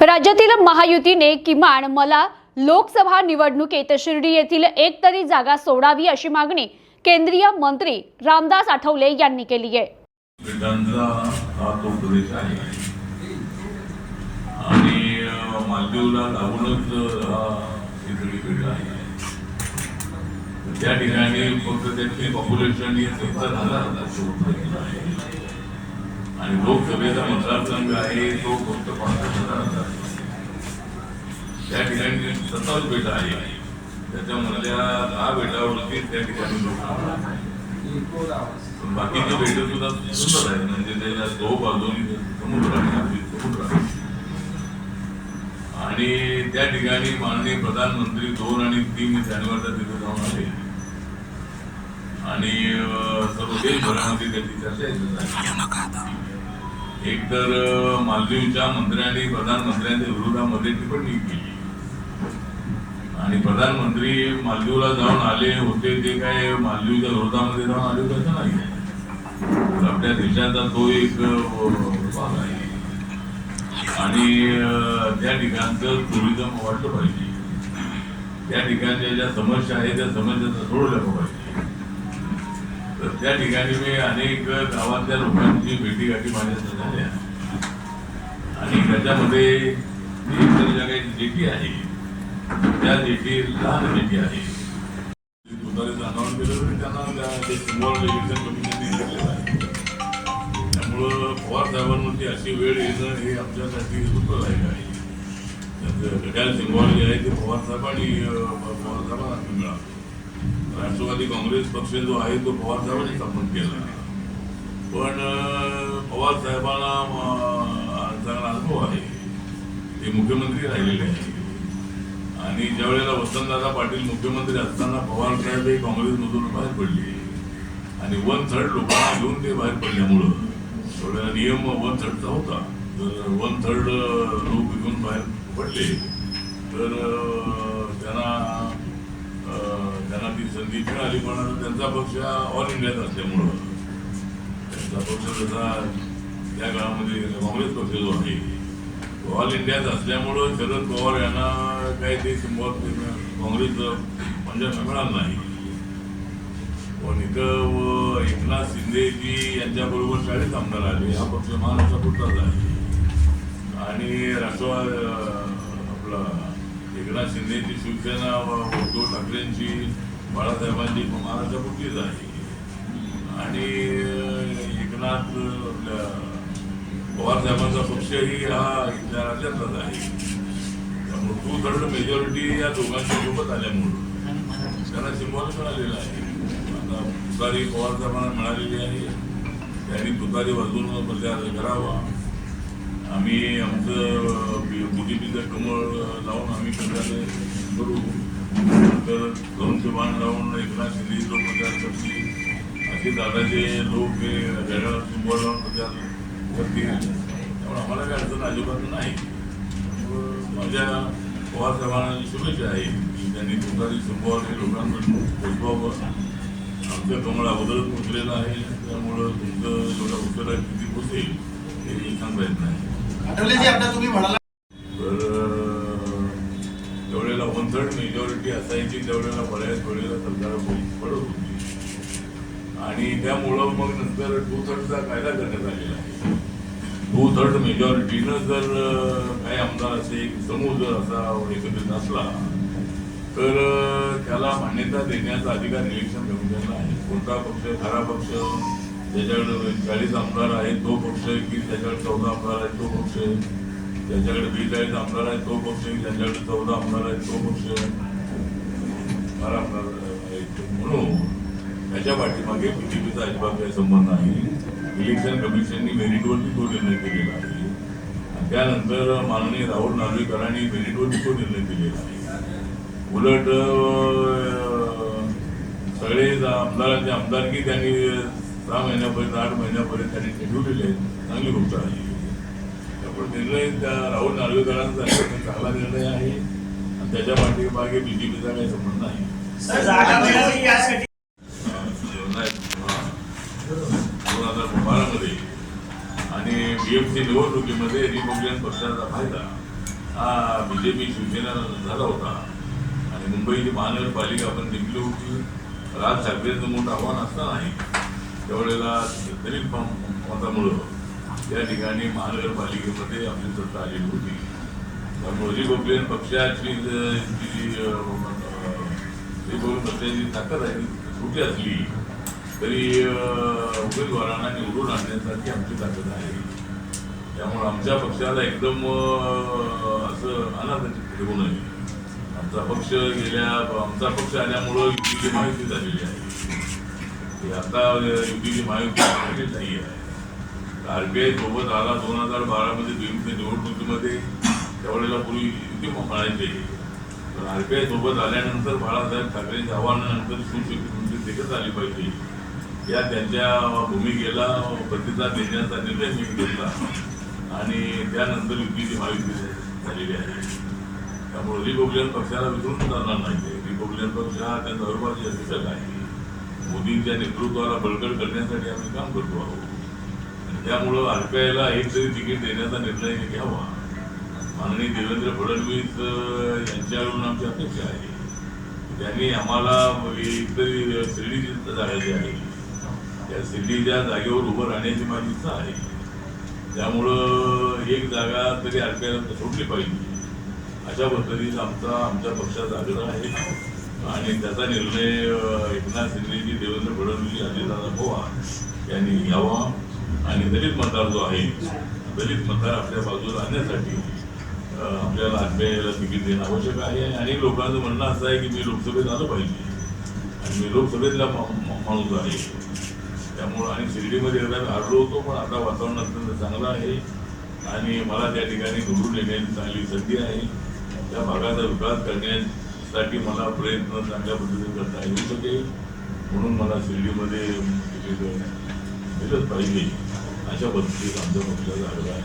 राज्यातील महायुतीने किमान मला लोकसभा निवडणुकीत शिर्डी येथील एक तरी जागा सोडावी अशी मागणी केंद्रीय मंत्री रामदास आठवले यांनी केली आहे। त्या ठिकाणी फक्त त्याची पॉप्युलेशन ही 70,000 आणि लोकसभेचा मतदारसंघ आहे तो फक्त 50,000। त्या ठिकाणी 27 बेटा आहे, त्याच्यामधल्या 10 बेटावरती त्या ठिकाणी बाकीचे बेटे सुद्धा सुंदर आहेत, म्हणजे त्याच्या 2 बाजूनी समुद्र आहे। आणि त्या ठिकाणी माननीय प्रधानमंत्री 2 आणि 3 जानेवारीला तिथे जाऊन आले आणि सर्व देशभरामध्ये त्याची चर्चा एक तर मालदीवच्या मंत्र्यांनी प्रधानमंत्र्यांच्या विरोधामध्ये टिप्पणी केली आणि प्रधानमंत्री मालदीवला जाऊन आले होते ते काय मालदीवच्या विरोधामध्ये जाऊन आले होते नाही, आपल्या देशाचा तो एक भाग आहे आणि त्या ठिकाणचं टुरिझम वाढलं पाहिजे, त्या ठिकाणच्या ज्या समस्या आहेत त्या समस्या सोडवल्या पाहिजे। तर त्या ठिकाणी मी अनेक गावातल्या लोकांची भेटीगाठी माझ्या झाल्या आणि त्याच्यामध्ये एक तर ज्या काही जेटी आहे त्या जेटी लहान जेटी आहे, तुतारीचं अनावरण केलं तरी त्यांना ते सिम्बॉल इलेक्शन कमिशनने घेतलेलं आहे। त्यामुळं पवार साहेबांवरती अशी वेळ येणं हे आमच्यासाठी दुःखदायक आहे। घड्याळ सिम्बॉल जे आहे ते पवार साहेबांनी मिळालं। राष्ट्रवादी काँग्रेस पक्ष जो आहे तो पवार साहेबांनी स्थापन केला, पण पवार साहेबांना चांगला अनुभव आहे, ते मुख्यमंत्री राहिलेले आहे आणि ज्या वेळेला वसंतदादा पाटील मुख्यमंत्री असताना पवार साहेब हे काँग्रेसमधून बाहेर पडले आणि 1/3 लोकांना घेऊन ते बाहेर पडल्यामुळं थोडा नियम 1/3 होता, तर 1/3 लोक घेऊन बाहेर पडले तर त्यांना ती संधी मिळाली, पण त्यांचा पक्ष ऑल इंडियात असल्यामुळं त्यांचा पक्ष जसा त्या काळामध्ये काँग्रेस पक्ष जो आहे तो ऑल इंडियात असल्यामुळं शरद पवार यांना काही ते सिम्बॉल काँग्रेस पंजाब मिळालं नाही। पण इथं एकनाथ शिंदेजी यांच्याबरोबर 40 आमदार आले, हा पक्ष महाराष्ट्रापुरताच आहे आणि राष्ट्रवादी आपला एकनाथ शिंदेची शिवसेना उद्धव ठाकरेंची बाळासाहेबांची महाराष्ट्रापुरतीच आहे आणि एकनाथ पवार साहेबांचा पक्षही हा इथल्या राज्यातलाच आहे। त्यामुळे 2/3 मेजॉरिटी या दोघांच्या सोबत आल्यामुळं त्यांना सिम्बॉल मिळालेला आहे। आता तुतारी पवार साहेबांना मिळालेली आहे, त्यांनी तुतारी वाजवून प्रचार करावा। आम्ही आमचं बीजेपीचं कमळ लावून आम्ही प्रचार करू, नंतर धनुष्य बाण लावून एकनाथ शिंदे लोक प्रचार करतील, असे दादाचे लोक हे घड्याळ सिम्बॉल लावून प्रचार करतील, त्यामुळे आम्हाला काही अडचण अजिबात नाही। माझ्या पवार साहेबांना शुभेच्छा आहे की त्यांनी तुतारी सिम्बॉल हे लोकांकडून पोचवावं। आमचं कमळ अगोदरच पोचलेलं आहे, त्यामुळं तुमचं जेवढा उशिरा किती पोचेल हे सांगता येत नाही। तुम्ही म्हणाला तर त्यावेळेला 1/3 मेजॉरिटी असायची, त्यावेळेला बऱ्याच वेळेला सरकार पडत होती आणि त्यामुळं मग नंतर 2/3चा कायदा करण्यात आलेला आहे। 2/3 मेजॉरिटीनं जर काही आमदार असे समूह जर असा एकत्रित असला तर त्याला मान्यता देण्याचा अधिकार इलेक्शन कमिशनला आहे। कोणता पक्ष, खरा पक्ष ज्याच्याकडे 40 आमदार आहेत तो पक्ष की त्याच्याकडे 14 आमदार आहेत तो पक्ष, ज्याच्याकडे 42 आमदार आहेत तो पक्ष की ज्याच्याकडे 14 आमदार आहेत तो पक्ष, 12 आमदार आहेत, म्हणून त्याच्या पाठीमागे बीजेपीचा अजिबात काही संबंध नाही। इलेक्शन कमिशननी मेरिटवरती तो निर्णय केलेला आहे आणि त्यानंतर माननीय राहुल नार्वेकरांनी मेरिटवरती तो निर्णय केलेला आहे। उलट सगळे आमदारांची आमदारकी त्यांनी 6 महिन्यापर्यंत 8 महिन्यापर्यंत त्यांनी ठेवलेले आहेत, चांगली गोष्ट आहे। त्यामुळे निर्णय त्या राहुल नार्वेकरांचा चांगला निर्णय आहे आणि त्याच्या पाठीमागे बीजेपीचा काही संबंध नाही। 2012 मध्ये आणि BMC निवडणुकीमध्ये रिपब्लिकन पक्षाचा फायदा हा BJP शिवसेना झाला होता आणि मुंबईची महानगरपालिका आपण जिंकली होती. राज ठाकरेंचं मोठं आव्हान असतानाही त्यावेळेला दलित मतामुळं त्या ठिकाणी महानगरपालिकेमध्ये आपली सत्ता आलेली होती. त्यामुळे रिपब्लिकन पक्षाची पक्षाची ताकद आहे छोटी असली तरी उमेदवारांना निवडून आणण्यासाठी आमची ताकद आहे. त्यामुळे आमच्या पक्षाला एकदम असं अनादरित ठेवू नये. आमचा पक्ष आल्यामुळं युतीची माहिती झालेली आहे. आता युतीची माहिती झालेली नाही आहे. RBI सोबत आला 2012 मध्ये BMC निवडणुकीमध्ये, त्यावेळेला पूर्वी युती म्हणायचे. पण RBI सोबत आल्यानंतर बाळासाहेब ठाकरेंच्या आव्हानानंतर शिवशक्ती तुमची देखत आली पाहिजे या त्यांच्या भूमिकेला प्रतिसाद देण्याचा निर्णय मी घेतला आणि त्यानंतर युतीची माहिती झालेली आहे. त्यामुळे रिपब्लिकन पक्षाला विसरून जाणार नाही. रिपब्लिकन पक्ष हा त्यांचा अविभाज्य घटक आहे. मोदींच्या नेतृत्वाला बळकट करण्यासाठी आम्ही काम करतो आहोत. त्यामुळं RBIला एक तरी तिकीट देण्याचा निर्णय घ्यावा. माननीय देवेंद्र फडणवीस यांच्याकडून आमची अपेक्षा आहे. त्यांनी आम्हाला एक तरी शिर्डीची जागा जी आहे त्या शिर्डीच्या जागेवर उभं राहण्याची माझी इच्छा आहे. त्यामुळं एक जागा तरी RBIला सोडली पाहिजे अशा पद्धतीचा आमच्या पक्षाचा आग्रह आहे आणि त्याचा निर्णय एकनाथ शिंदेजी, देवेंद्र फडणवीस, अजितदादा पवार यांनी घ्यावा आणि दलित मतदार जो आहे दलित मतदार आपल्या बाजूला आणण्यासाठी आपल्याला RBIला तिकीट देणं आवश्यक आहे. आणि लोकांचं म्हणणं असं आहे की मी लोकसभेत आलं पाहिजे आणि मी लोकसभेतला माणूस आहे. त्यामुळं आणि शिर्डीमध्ये एकदा हारलो होतो, पण आता वातावरण अत्यंत चांगलं आहे आणि मला त्या ठिकाणी निवडून येण्याची चांगली संधी आहे. त्या भागाचा विकास करण्यासाठी मला प्रयत्न चांगल्या पद्धतीने करता येऊ शकेल, म्हणून मला शिर्डीमध्ये तिकीट दिलंच पाहिजे अशा पद्धतीचा आमच्या पक्षाचा आग्रह आहे.